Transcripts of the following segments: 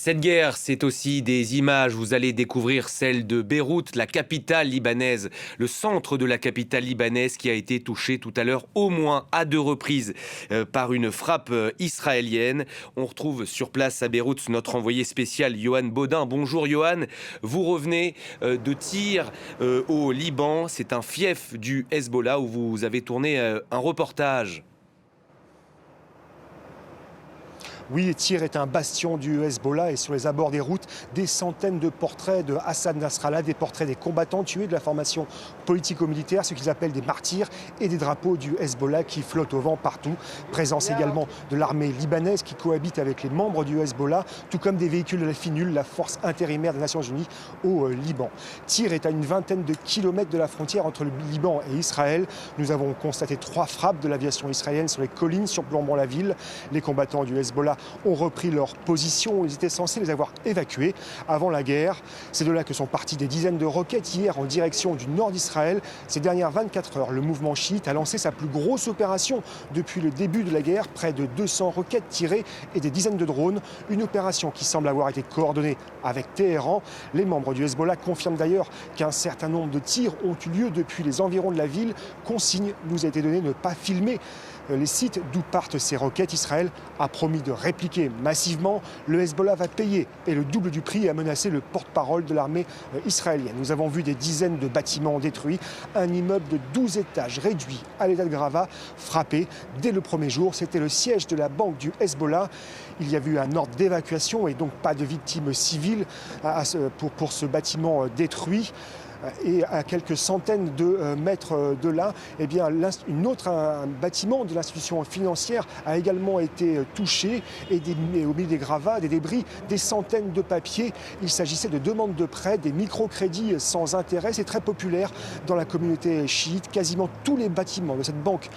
Cette guerre, c'est aussi des images. Vous allez découvrir celle de Beyrouth, la capitale libanaise, le centre de la capitale libanaise qui a été touché tout à l'heure au moins à 2 reprises par une frappe israélienne. On retrouve sur place à Beyrouth notre envoyé spécial Yohan Baudin. Bonjour Yohan, vous revenez de Tyr au Liban. C'est un fief du Hezbollah où vous avez tourné un reportage. Oui, Tyr est un bastion du Hezbollah et sur les abords des routes, des centaines de portraits de Hassan Nasrallah, des portraits des combattants tués de la formation politico-militaire, ce qu'ils appellent des martyrs, et des drapeaux du Hezbollah qui flottent au vent partout. Présence également de l'armée libanaise qui cohabite avec les membres du Hezbollah, tout comme des véhicules de la FINUL, la force intérimaire des Nations Unies au Liban. Tyr est à une vingtaine de kilomètres de la frontière entre le Liban et Israël. Nous avons constaté 3 frappes de l'aviation israélienne sur les collines surplombant la ville. Les combattants du Hezbollah ont repris leur position. Ils étaient censés les avoir évacués avant la guerre. C'est de là que sont parties des dizaines de roquettes hier en direction du nord d'Israël. Ces dernières 24 heures, le mouvement chiite a lancé sa plus grosse opération depuis le début de la guerre. Près de 200 roquettes tirées et des dizaines de drones. Une opération qui semble avoir été coordonnée avec Téhéran. Les membres du Hezbollah confirment d'ailleurs qu'un certain nombre de tirs ont eu lieu depuis les environs de la ville. Consigne nous a été donnée de ne pas filmer les sites d'où partent ces roquettes. Israël a promis de répliquer massivement. Le Hezbollah va payer et le double du prix, a menacé le porte-parole de l'armée israélienne. Nous avons vu des dizaines de bâtiments détruits, un immeuble de 12 étages réduit à l'état de gravat, frappé dès le premier jour. C'était le siège de la banque du Hezbollah. Il y a eu un ordre d'évacuation et donc pas de victimes civiles pour ce bâtiment détruit. Et à quelques centaines de mètres de là, eh bien, un bâtiment de l'institution financière a également été touché et au milieu des gravats, des débris, des centaines de papiers. Il s'agissait de demandes de prêts, des microcrédits sans intérêt. C'est très populaire dans la communauté chiite. Quasiment tous les bâtiments de cette banque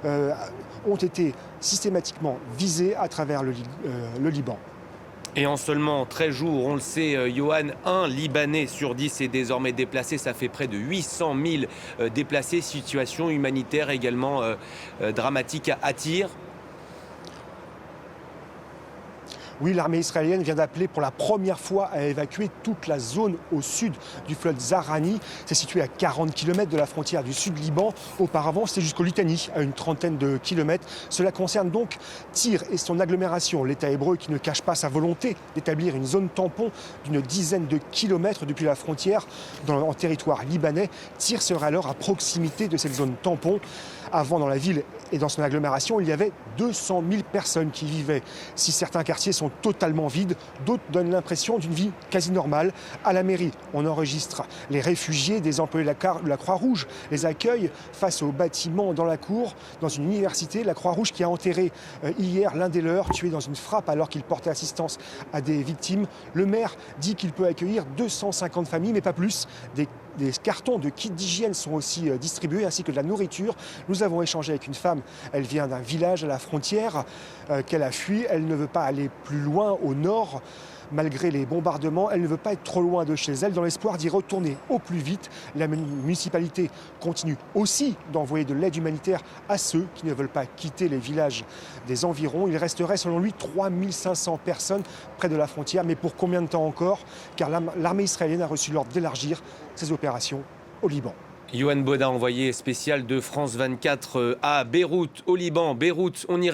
ont été systématiquement visés à travers le Liban. Et en seulement 13 jours, on le sait, Yohan, un Libanais sur 10 est désormais déplacé. Ça fait près de 800 000 déplacés. Situation humanitaire également dramatique à Tyr. Oui, l'armée israélienne vient d'appeler pour la première fois à évacuer toute la zone au sud du fleuve Zahrani. C'est situé à 40 km de la frontière du sud-Liban. Auparavant, c'était jusqu'au Litanie, à une trentaine de kilomètres. Cela concerne donc Tyr et son agglomération. L'État hébreu qui ne cache pas sa volonté d'établir une zone tampon d'une dizaine de kilomètres depuis la frontière en territoire libanais. Tyr serait alors à proximité de cette zone tampon. Avant, dans la ville et dans son agglomération, il y avait 200 000 personnes qui y vivaient. Si certains quartiers sont totalement vides, d'autres donnent l'impression d'une vie quasi normale. À la mairie, on enregistre les réfugiés, des employés de la Croix-Rouge les accueillent face aux bâtiments dans la cour. Dans une université, la Croix-Rouge qui a enterré hier l'un des leurs, tué dans une frappe alors qu'il portait assistance à des victimes. Le maire dit qu'il peut accueillir 250 familles, mais pas plus. Des cartons de kits d'hygiène sont aussi distribués, ainsi que de la nourriture. Nous avons échangé avec une femme, elle vient d'un village à la frontière qu'elle a fui. Elle ne veut pas aller plus loin au nord. Malgré les bombardements, elle ne veut pas être trop loin de chez elle, dans l'espoir d'y retourner au plus vite. La municipalité continue aussi d'envoyer de l'aide humanitaire à ceux qui ne veulent pas quitter les villages des environs. Il resterait selon lui 3500 personnes près de la frontière. Mais pour combien de temps encore? Car l'armée israélienne a reçu l'ordre d'élargir ses opérations au Liban. Yohan Baudin, envoyé spécial de France 24 à Beyrouth, au Liban. Beyrouth, on irait